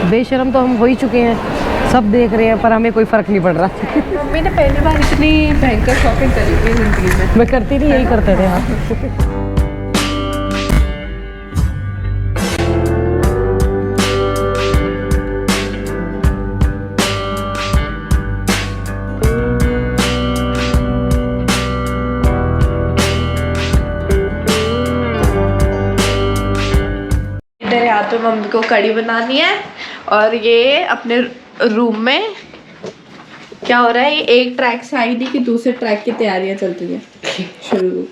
बेशरम तो हम हो ही चुके हैं, सब देख रहे हैं, पर हमें कोई फ़र्क नहीं पड़ रहा। मम्मी ने पहली बार इतनी भयंकर शॉपिंग करी थी जिंदगी में। मैं करती नहीं, यही करते थे। हाँ यहाँ पे मम्मी को कढ़ी बनानी है और ये अपने रूम में क्या हो रहा है, ये एक ट्रैक से आई थी कि दूसरे ट्रैक की तैयारियां चल रही है शुरू।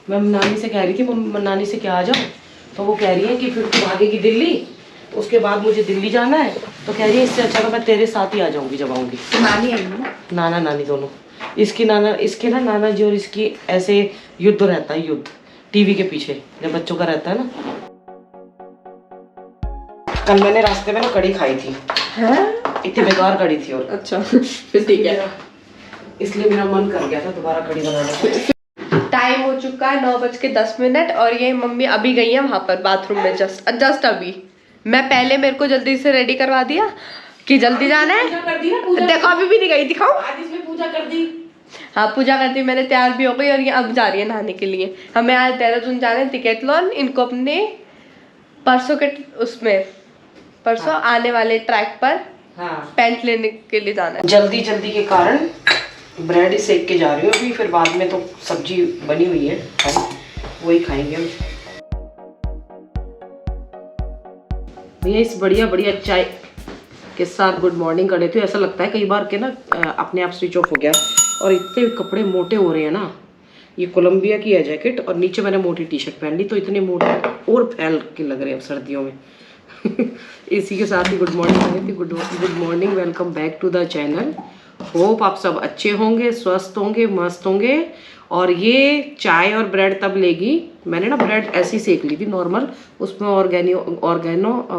मैं नानी से कह रही थी, नानी से क्या आ जाओ, तो वो कह रही है कि फिर तुम भागेगी दिल्ली, उसके बाद मुझे दिल्ली जाना है, तो कह रही है इससे अच्छा तो मैं तेरे साथ ही आ जाऊंगी जब आऊंगी। तो नानी आई ना, नाना नानी दोनों, इसकी नाना, इसके ना नाना जी और इसकी ऐसे युद्ध रहता है, युद्ध टीवी के पीछे जब बच्चों का रहता है ना। कल मैंने रास्ते में ना कढ़ी खाई थी, इतनी बेकार कढ़ी थी। और अच्छा फिर ठीक है, इसलिए मेरा मन कर गया था दोबारा कढ़ी बनाने का। टाइम हो चुका है 9:10 और ये मम्मी अभी गई है वहां पर बाथरूम में, जस्ट अभी। मैं पहले मेरे को जल्दी से रेडी करवा दिया कि जल्दी जाना है। देखो अभी भी नहीं गई, दिखाओ। आज इसमें पूजा कर दी। हाँ पूजा करती, मैंने तैयार भी हो गई और ये अब जा रही है नहाने के लिए। हमें आज देहरादून जाना है, टिकैथलॉन। इनको अपने परसों के उसमें परसों आने वाले ट्रैक पर पैंट लेने के लिए जाना है। जल्दी के कारण ब्रेड ही सेक के जा रही हूँ अभी, फिर बाद में तो सब्जी बनी हुई है, वही खाएंगे हम। भैया इस बढ़िया चाय के साथ गुड मॉर्निंग करे थे। ऐसा लगता है कई बार के ना अपने आप स्विच ऑफ हो गया। और इतने कपड़े मोटे हो रहे हैं ना, ये कोलंबिया की है जैकेट और नीचे मैंने मोटी टी शर्ट पहन ली, तो इतने मोटे और फैल के लग रहे हैं सर्दियों में। इसी के साथ ही गुड मॉर्निंग करी थी। Good morning, welcome back to the channel. Hope आप सब अच्छे होंगे, स्वस्थ होंगे, मस्त होंगे। और ये चाय और ब्रेड तब लेगी, मैंने ना ब्रेड ऐसी सेक ली थी नॉर्मल, उसमें ऑर्गेनो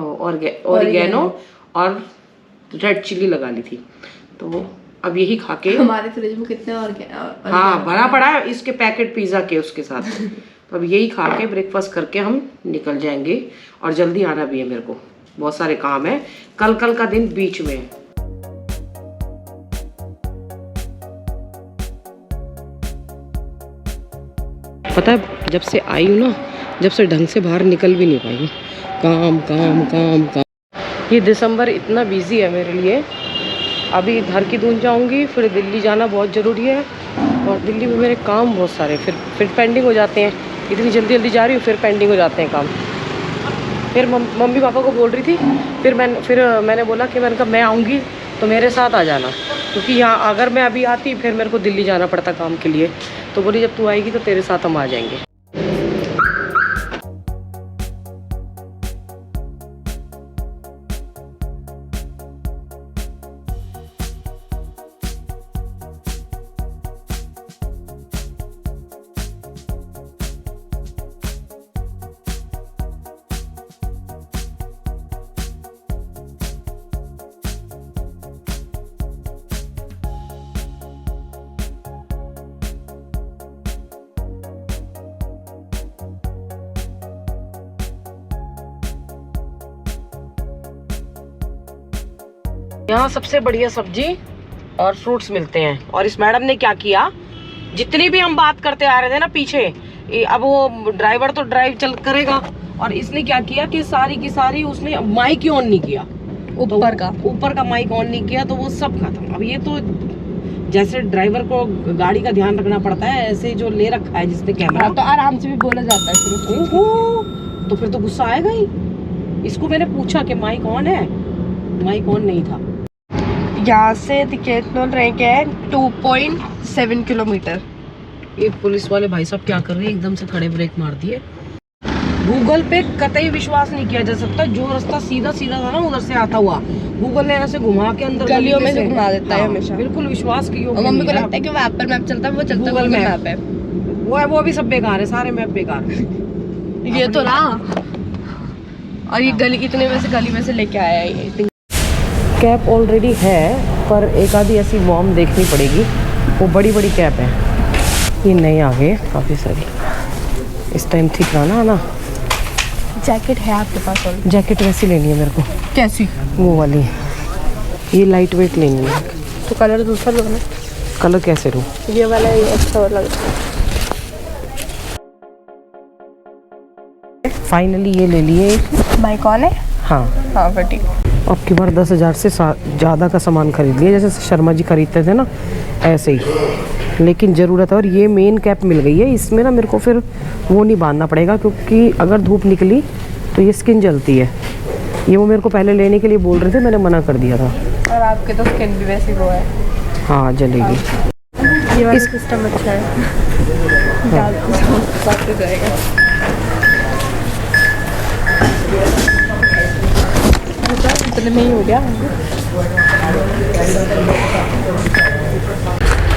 और रेड चिली लगा ली थी। तो अब यही खा के, हमारे फ्रिज में कितने हाँ भरा पड़ा है इसके पैकेट पिज़्ज़ा के उसके साथ। तो अब यही खा के ब्रेकफास्ट करके हम निकल जाएंगे। और जल्दी आना भी है मेरे को, बहुत सारे काम है, कल का दिन बीच में है। पता है जब से आई हूँ ना, जब से ढंग से बाहर निकल भी नहीं पाई हूँ, काम। ये दिसंबर इतना बिजी है मेरे लिए। अभी घर की दून जाऊंगी, फिर दिल्ली जाना बहुत ज़रूरी है और दिल्ली में मेरे काम बहुत सारे फिर पेंडिंग हो जाते हैं। इतनी जल्दी जा रही हूँ, फिर पेंडिंग हो जाते हैं काम। फिर मम्मी पापा को बोल रही थी, फिर मैंने बोला कि मैंने कहा मैं आऊँगी तो मेरे साथ आ जाना, क्योंकि यहाँ अगर मैं अभी आती फिर मेरे को दिल्ली जाना पड़ता काम के लिए। तो बोली जब तू आएगी तो तेरे साथ हम आ जाएंगे। यहाँ सबसे बढ़िया सब्जी और फ्रूट्स मिलते हैं। और इस मैडम ने क्या किया, जितनी भी हम बात करते आ रहे थे ना पीछे, अब वो ड्राइवर तो ड्राइव चल करेगा, और इसने क्या किया कि सारी की सारी उसने माइक ही ऑन नहीं किया, ऊपर का माइक ऑन नहीं किया, तो वो सब खत्म। अब ये तो जैसे ड्राइवर को गाड़ी का ध्यान रखना पड़ता है, ऐसे जो ले रखा है जिसने कैमरा, तो आराम से भी बोला जाता है फिर तो फिर तो गुस्सा आएगा ही। इसको मैंने पूछा कि माइक ऑन है, माइक ऑन नहीं था। यहाँ से टिकैथलॉन रह गए 2.7 किलोमीटर। ये पुलिस वाले भाई साहब क्या कर रहे हैं, एकदम से खड़े ब्रेक मार दिए। गूगल पे कतई विश्वास नहीं किया जा सकता, जो रास्ता सीधा था ना उधर से आता हुआ, गूगल ने ऐसे घुमा के अंदर गलियों में से घुमा देता है हमेशा। बिल्कुल विश्वास की योग्य। मम्मी को लगता है कि वो एप्पल मैप चलता है, वो चलता है गूगल मैप है, वो भी सब बेकार है, सारे मैप बेकार है। ये तो ना, और ये गली इतने में से गली में से लेके आया है ये। कैप ऑलरेडी है, पर एक आधी ऐसी वॉर्म देखनी पड़ेगी, वो बड़ी कैप है। ये नए आ गए काफ़ी सारी, इस टाइम ठीक रहा ना। जैकेट है आपके पास? और जैकेट वैसी लेनी है मेरे को, कैसी? वो वाली, ये लाइट वेट लेनी है। तो कलर दूसरा लो ना। कलर कैसे लूँ? ये वाला ये अच्छा और लग रहा है। फाइनली ये ले लिए। भाई कौन है? हाँ हाँ फिर ठीक। अब की बार 10,000 से ज़्यादा का सामान खरीद लिया, जैसे शर्मा जी खरीदते थे ना ऐसे ही, लेकिन ज़रूरत है। और ये मेन कैप मिल गई है, इसमें ना मेरे को फिर वो नहीं बांधना पड़ेगा, क्योंकि अगर धूप निकली तो ये स्किन जलती है। ये वो मेरे को पहले लेने के लिए बोल रहे थे, मैंने मना कर दिया था। और आपके तो स्किन भी वैसी वो है। हाँ जलेगी। ये वाला सिस्टम अच्छा है। बात जाएगा। इतने में ही हो गया।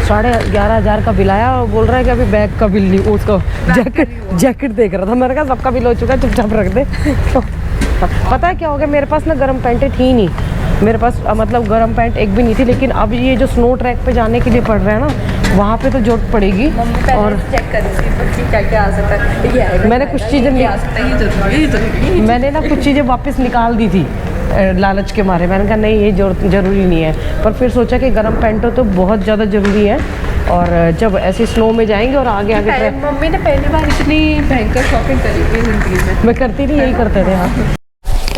11,500 का बिल आया और बोल रहा है कि अभी बैग का बिल नहीं, उसका जैकेट देख रहा था। मैंने कहा सबका बिल हो चुका है, चुपचाप रख दे। पता है क्या हो गया, मेरे पास ना गर्म पैंटें थी नहीं, मेरे पास मतलब गर्म पैंट एक भी नहीं थी। लेकिन अब ये जो स्नो ट्रैक पे जाने के लिए पड़ रहा है ना, वहाँ पे तो जरूरत पड़ेगी। और चेक कर क्या क्या आ सकता है। मैंने कुछ चीज़ें मैंने ना कुछ चीज़ें वापस निकाल दी थी लालच के मारे। मैंने कहा नहीं ये ज़रूरी नहीं है, पर फिर सोचा कि गर्म पैंट तो बहुत ज़्यादा ज़रूरी है। और जब ऐसे स्नो में जाएंगे और आगे आगे मम्मी ने पहली बार इतनी भयंकर शॉपिंग करी थी जिंदगी में। मैं करती नहीं, यही करते थे। हाँ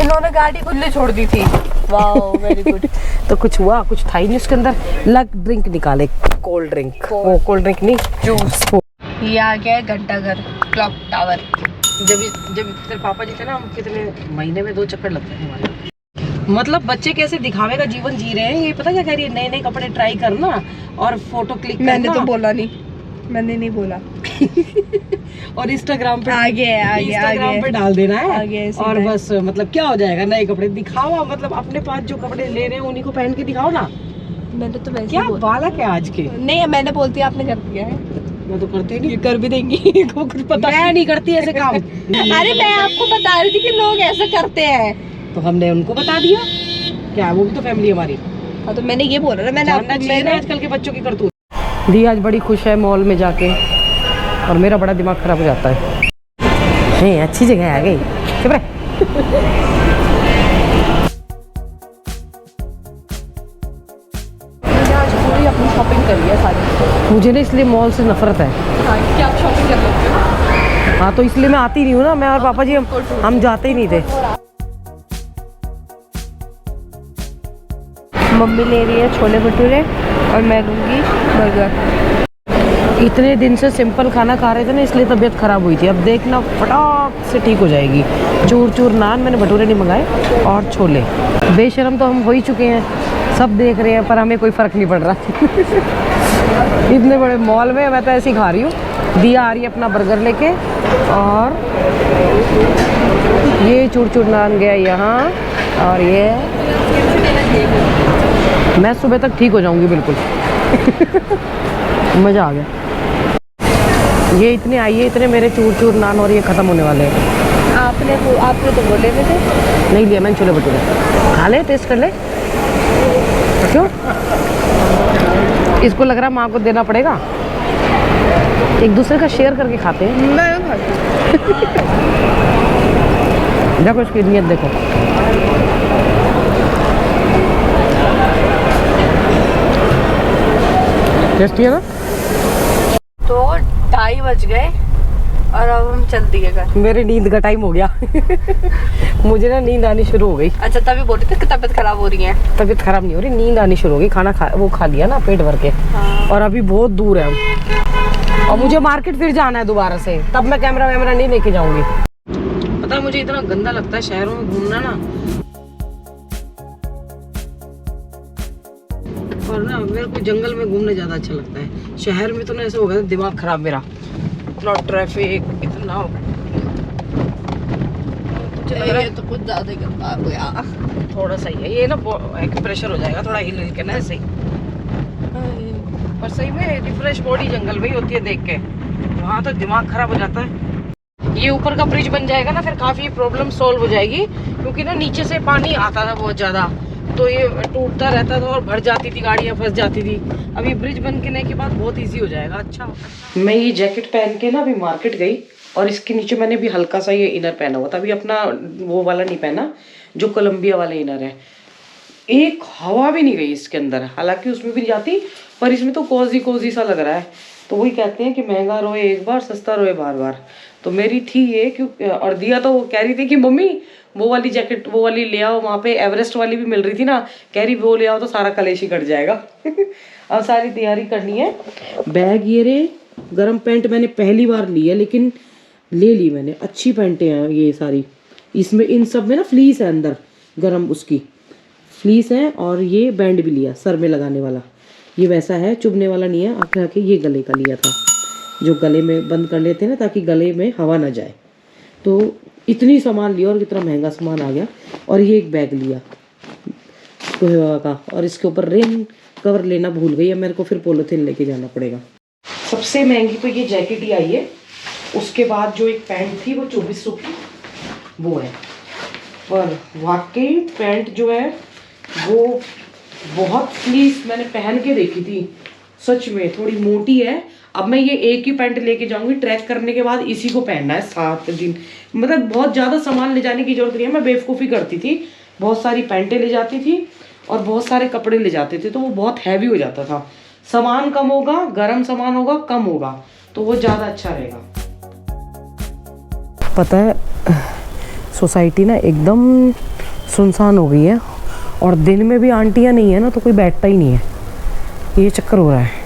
उन्होंने गाड़ी खुले छोड़ दी थी। Wow very good. तो कुछ हुआ, कुछ था ही नहीं उसके अंदर। लग ड्रिंक निकाले, कोल्ड ड्रिंक, वो कोल्ड ड्रिंक नहीं, जूस। ये आ गया है घंटा घर, क्लॉक टावर। जब तेरे पापा जी थे ना, हम कितने महीने में 2 चक्कर लगते हैं हमारे। मतलब बच्चे कैसे दिखावे का जीवन जी रहे हैं। ये पता क्या कह रही है, नए नए कपड़े ट्राई करना और फोटो क्लिक करना। मैंने तो बोला नहीं, मैंने नहीं बोला। और इंस्टाग्राम पे आगे पे डाल देना है। आगे और बस मतलब क्या हो जाएगा, नए कपड़े दिखाओ। मतलब अपने पास जो कपड़े ले रहे हैं उन्हीं को पहन के दिखाओ ना। मैंने तो वैसे क्या बालक है आज के। नहीं मैंने बोलती आपने कर दिया है। मैं तो करती नहीं। ये कर भी देंगी। कुछ पता मैं नहीं करती ऐसे काम। अरे मैं आपको बता रही थी कि लोग ऐसा करते हैं, तो हमने उनको बता दिया। क्या वो भी तो फैमिली हमारी। हाँ तो मैंने ये बोला ना, मैंने आजकल के बच्चों की करतूत। दी आज बड़ी खुश है मॉल में जाके, और मेरा बड़ा दिमाग खराब हो जाता है। नहीं अच्छी जगह आ गई, चुप रहे। आज पूरी अपनी शॉपिंग कर लिया सारी। मुझे ना इसलिए मॉल से नफरत है। हाँ, क्या आप शॉपिंग कर लेते हो? हाँ तो इसलिए मैं आती नहीं हूँ ना। मैं और पापा जी हम जाते ही नहीं थे। मम्मी ले रही है छोले भटूरे और मैं लूँगी बर्गर। इतने दिन से सिंपल खाना खा रहे थे ना, इसलिए तबीयत खराब हुई थी। अब देखना फटाक से ठीक हो जाएगी। चूर चूर नान, मैंने भटूरे नहीं मंगाए, और छोले। बेशरम तो हम हो ही चुके हैं, सब देख रहे हैं, पर हमें कोई फ़र्क नहीं पड़ रहा। इतने बड़े मॉल में मैं तो ऐसे ही खा रही हूँ। दिया आ रही है अपना बर्गर लेके, और ये चूर चूर नान गया यहाँ, और ये मैं सुबह तक ठीक हो जाऊंगी बिल्कुल। मज़ा आ गया। ये इतने आइए, इतने मेरे चूर चूर नान, और ये ख़त्म होने वाले हैं। आपने तो बोले हुए थे। नहीं लिया मैंने छोले भटूरे। खा ले, टेस्ट कर ले। क्यों? इसको लग रहा है माँ को देना पड़ेगा। एक दूसरे का शेयर करके खाते हैं। मैं देखो इसकी नीयत देखो। टेस्टी है ना? तो 2:30 बज गए और अब हम चल दिए घर। मेरे नींद का टाइम हो गया। मुझे ना नींद आनी शुरू हो गई। अच्छा तभी बोल रहे थे कि तबीयत खराब हो रही है। तबीयत खराब नहीं हो रही, नींद आनी शुरू हो गई। खाना वो खा लिया ना पेट भर के। हाँ। और अभी बहुत दूर है हम, और मुझे मार्केट फिर जाना है दोबारा से। तब मैं कैमरा वैमरा नहीं लेके जाऊंगी। पता है मुझे इतना गंदा लगता है शहरों में घूमना ना। और ना मेरे को जंगल में घूमना ज्यादा अच्छा लगता है। शहर में तो ना ऐसा हो गया दिमाग खराब मेरा। इतना ट्रैफिक, इतना ये तो कुछ ज्यादा ही गंदा हो गया। थोड़ा सा ही है ये ना, एक प्रेशर हो जाएगा थोड़ा हिल के ना ऐसे ही। पर सही में रिफ्रेश बॉडी जंगल में ही होती है देख के। वहाँ तो दिमाग खराब हो जाता है। ये ऊपर का ब्रिज बन जाएगा ना, फिर काफी प्रॉब्लम सॉल्व हो जाएगी। क्योंकि ना नीचे से पानी आता था बहुत ज्यादा, तो ये टूटता रहता था और भर जाती थी, गाड़ियाँ फंस जाती थी। अभी ब्रिज बनने के बाद बहुत इजी हो जाएगा। अच्छा मैं ये जैकेट पहन के ना अभी मार्केट गई, और इसके नीचे मैंने भी हल्का सा ये इनर पहना हुआ था, अभी अपना वो वाला नहीं पहना जो कोलंबिया वाला इनर है। एक हवा भी नहीं गई इसके अंदर, हालांकि उसमें भी नहीं जाती, पर इसमें तो कोजी कोजी सा लग रहा है। तो वही कहते हैं कि महंगा रोए एक बार, सस्ता रोए बार बार। तो मेरी थी ये क्यों, और दिया तो वो कह रही थी कि मम्मी वो वाली जैकेट वो वाली ले आओ, वहाँ पे एवरेस्ट वाली भी मिल रही थी ना, कह रही वो ले आओ तो सारा कलेश ही कट जाएगा। अब सारी तैयारी करनी है। बैग ये रे, गर्म पैंट मैंने पहली बार ली है, लेकिन ले ली मैंने, अच्छी पैंटें हैं ये सारी। इसमें इन सब में ना फ्लीस है अंदर, गर्म उसकी फ्लीस है। और ये बैंड भी लिया सर में लगाने वाला, ये वैसा है चुभने वाला नहीं है, आके आके ये गले का लिया था, जो गले में बंद कर लेते हैं ना ताकि गले में हवा ना जाए। तो इतनी सामान लिया और कितना महंगा सामान आ गया। और ये एक बैग लिया कोहेवा का, और इसके ऊपर रेन कवर लेना भूल गई है, मेरे को फिर पोलोथीन लेके जाना पड़ेगा। सबसे महंगी तो ये जैकेट ही आई है, उसके बाद जो एक पैंट थी वो 2400 की वो है। पर वाकई पैंट जो है वो बहुत फ्लीस, मैंने पहन के देखी थी, सच में थोड़ी मोटी है। अब मैं ये एक ही पैंट लेके जाऊंगी, ट्रैक करने के बाद इसी को पहनना है 7 दिन। मतलब बहुत ज़्यादा सामान ले जाने की जरूरत नहीं है। मैं बेवकूफ़ी करती थी, बहुत सारी पैंटें ले जाती थी और बहुत सारे कपड़े ले जाते थे, तो वो बहुत हैवी हो जाता था। सामान कम होगा, गर्म सामान होगा, कम होगा, तो वो ज़्यादा अच्छा रहेगा। पता है सोसाइटी ना एकदम सुनसान हो गई है, और दिन में भी आंटियाँ नहीं है ना तो कोई बैठता ही नहीं है, ये चक्कर हो रहा है।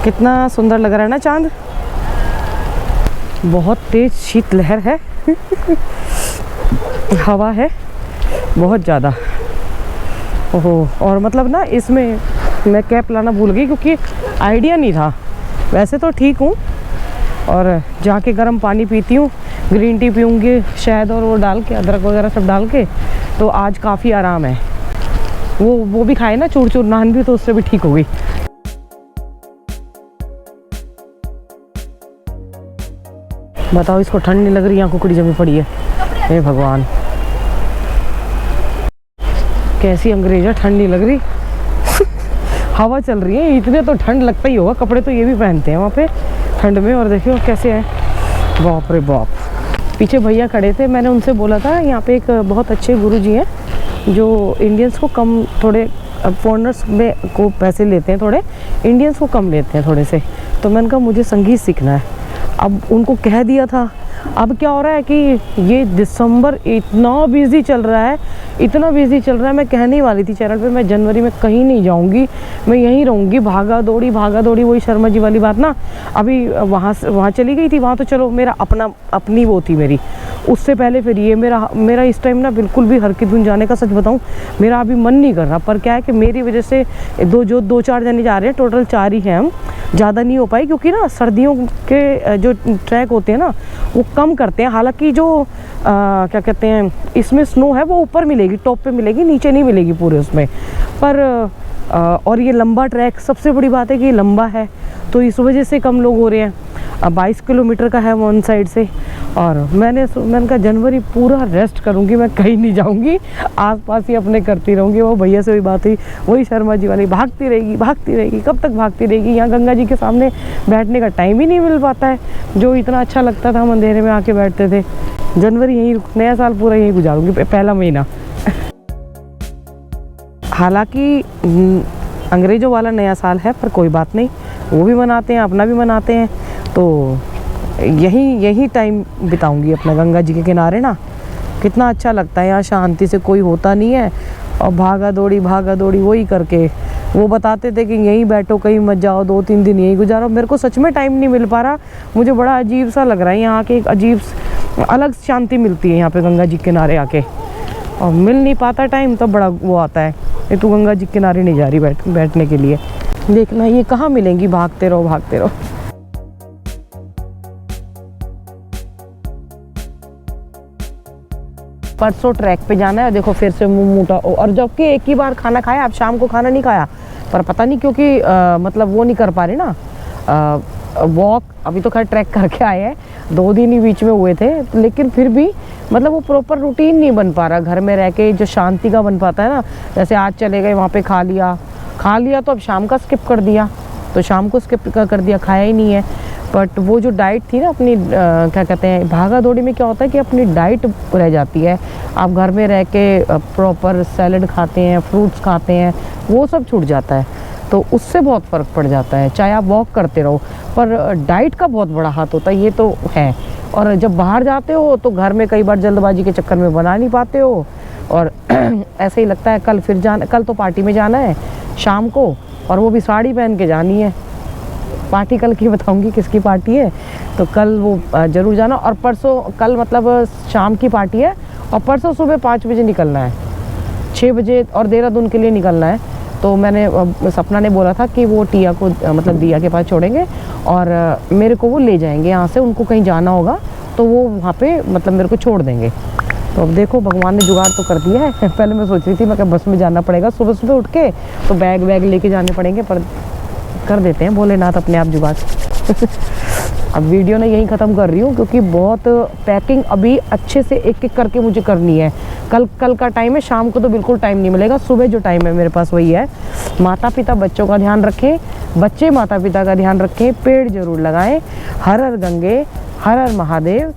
कितना सुंदर लग रहा है ना चांद। बहुत तेज शीतलहर है। हवा है बहुत ज़्यादा। ओहो, और मतलब ना इसमें मैं कैप लाना भूल गई क्योंकि आइडिया नहीं था। वैसे तो ठीक हूँ, और जाके गर्म पानी पीती हूँ, ग्रीन टी पीऊँगी शहद और वो डाल के, अदरक वगैरह सब डाल के, तो आज काफ़ी आराम है। वो भी खाए ना चूर चूर नान भी, तो उससे भी ठीक हो गई। बताओ इसको ठंड नहीं लग रही, यहाँ कुकड़ी जमी पड़ी है। हे भगवान, कैसी अंग्रेजा, ठंड नहीं लग रही। हवा चल रही है, इतने तो ठंड लगता ही होगा। कपड़े तो ये भी पहनते हैं वहाँ पे ठंड में, और देखियो कैसे है, बाप रे बाप। पीछे भैया खड़े थे, मैंने उनसे बोला था यहाँ पे एक बहुत अच्छे गुरुजी हैं जो इंडियंस को कम, थोड़े फॉरेनर्स में को पैसे लेते हैं, थोड़े इंडियंस को कम लेते हैं थोड़े से। तो मैंने कहा मुझे संगीत सीखना है। अब उनको कह दिया था। अब क्या हो रहा है कि ये दिसंबर इतना बिजी चल रहा है, इतना बिजी चल रहा है। मैं कहने वाली थी चैनल पे, मैं जनवरी में कहीं नहीं जाऊंगी, मैं यहीं रहूंगी। भागा दौड़ी वही शर्मा जी वाली बात ना। अभी वहाँ चली गई थी, वहाँ तो चलो मेरा अपनी वो थी मेरी। उससे पहले फिर ये मेरा इस टाइम ना बिल्कुल भी हर की धुन जाने का, सच बताऊँ मेरा अभी मन नहीं कर रहा। पर क्या है कि मेरी वजह से दो चार जने जा रहे हैं, टोटल 4 ही हैं हम, ज़्यादा नहीं हो पाई क्योंकि ना सर्दियों के जो ट्रैक होते हैं ना वो कम करते हैं। हालांकि जो क्या कहते हैं इसमें स्नो है वो ऊपर मिलेगी, टॉप पे मिलेगी, नीचे नहीं मिलेगी पूरे उसमें। पर और ये लंबा ट्रैक, सबसे बड़ी बात है कि ये लंबा है, तो इस वजह से कम लोग हो रहे हैं। 22 किलोमीटर का है वन साइड से। और मैंने कहा जनवरी पूरा रेस्ट करूंगी, मैं कहीं नहीं जाऊंगी, आसपास ही अपने करती रहूंगी। वो भैया से वही बात हुई, वही शर्मा जी वाली, भागती रहेगी, कब तक भागती रहेगी। यहाँ गंगा जी के सामने बैठने का टाइम ही नहीं मिल पाता है, जो इतना अच्छा लगता था, हम अंधेरे में आके बैठते थे। जनवरी यहीं, नया साल पूरा यहीं गुजारूंगी, पहला महीना। हालांकि अंग्रेज़ों वाला नया साल है, पर कोई बात नहीं, वो भी मनाते हैं, अपना भी मनाते हैं। तो यही टाइम बिताऊंगी अपना गंगा जी के किनारे ना। कितना अच्छा लगता है यहाँ, शांति से कोई होता नहीं है, और भागा दौड़ी वही करके। वो बताते थे कि यहीं बैठो, कहीं मत जाओ, 2-3 दिन यहीं गुजारो। मेरे को सच में टाइम नहीं मिल पा रहा, मुझे बड़ा अजीब सा लग रहा है। यहाँ के एक अजीब अलग शांति मिलती है यहाँ पे गंगा जी के किनारे आके, और मिल नहीं पाता टाइम, तब बड़ा वो आता है ये तू गंगा जी के किनारे नहीं जा रही बैठने के लिए। देखना ये कहाँ मिलेंगी, भागते रहो। परसों ट्रैक पे जाना है, देखो फिर से मुँह मोटा। और जबकि एक ही बार खाना खाया, अब शाम को खाना नहीं खाया, पर पता नहीं क्योंकि मतलब वो नहीं कर पा रहे ना वॉक। अभी तो खैर ट्रैक करके आए हैं, 2 दिन ही बीच में हुए थे, लेकिन फिर भी मतलब वो प्रॉपर रूटीन नहीं बन पा रहा घर में रह के, जो शांति का बन पाता है ना। जैसे आज चले गए वहाँ पे, खा लिया तो अब शाम का स्किप कर दिया, तो शाम को स्किप कर दिया, खाया ही नहीं है। बट वो जो डाइट थी ना अपनी, क्या कहते हैं, भागा दौड़ी में क्या होता है कि अपनी डाइट रह जाती है। आप घर में रह के प्रॉपर सैलड खाते हैं, फ्रूट्स खाते हैं, वो सब छूट जाता है, तो उससे बहुत फ़र्क पड़ जाता है। चाहे आप वॉक करते रहो, पर डाइट का बहुत बड़ा हाथ होता है, ये तो है। और जब बाहर जाते हो तो घर में कई बार जल्दबाजी के चक्कर में बना नहीं पाते हो, और ऐसे ही लगता है कल तो पार्टी में जाना है शाम को, और वो भी साड़ी पहन के जानी है। पार्टी कल की बताऊंगी किसकी पार्टी है, तो कल वो ज़रूर जाना। और परसों, कल मतलब शाम की पार्टी है, और परसों सुबह 5 बजे निकलना है, 6 बजे, और देहरादून के लिए निकलना है। तो मैंने सपना ने बोला था कि वो टिया को मतलब दिया के पास छोड़ेंगे और मेरे को वो ले जाएंगे यहाँ से, उनको कहीं जाना होगा तो वो वहाँ पे मतलब मेरे को छोड़ देंगे। तो अब देखो भगवान ने जुगाड़ तो कर दिया है। पहले मैं सोच रही थी मैं बस में जाना पड़ेगा, सुबह उठ के तो बैग लेके जाने पड़ेंगे, पर कर देते हैं भोलेनाथ अपने आप जुगाड़। अब वीडियो ने यहीं ख़त्म कर रही हूँ, क्योंकि बहुत पैकिंग अभी अच्छे से एक करके मुझे करनी है। कल का टाइम है, शाम को तो बिल्कुल टाइम नहीं मिलेगा, सुबह जो टाइम है मेरे पास वही है। माता पिता बच्चों का ध्यान रखें, बच्चे माता पिता का ध्यान रखें, पेड़ जरूर लगाएं। हर हर गंगे, हर हर महादेव।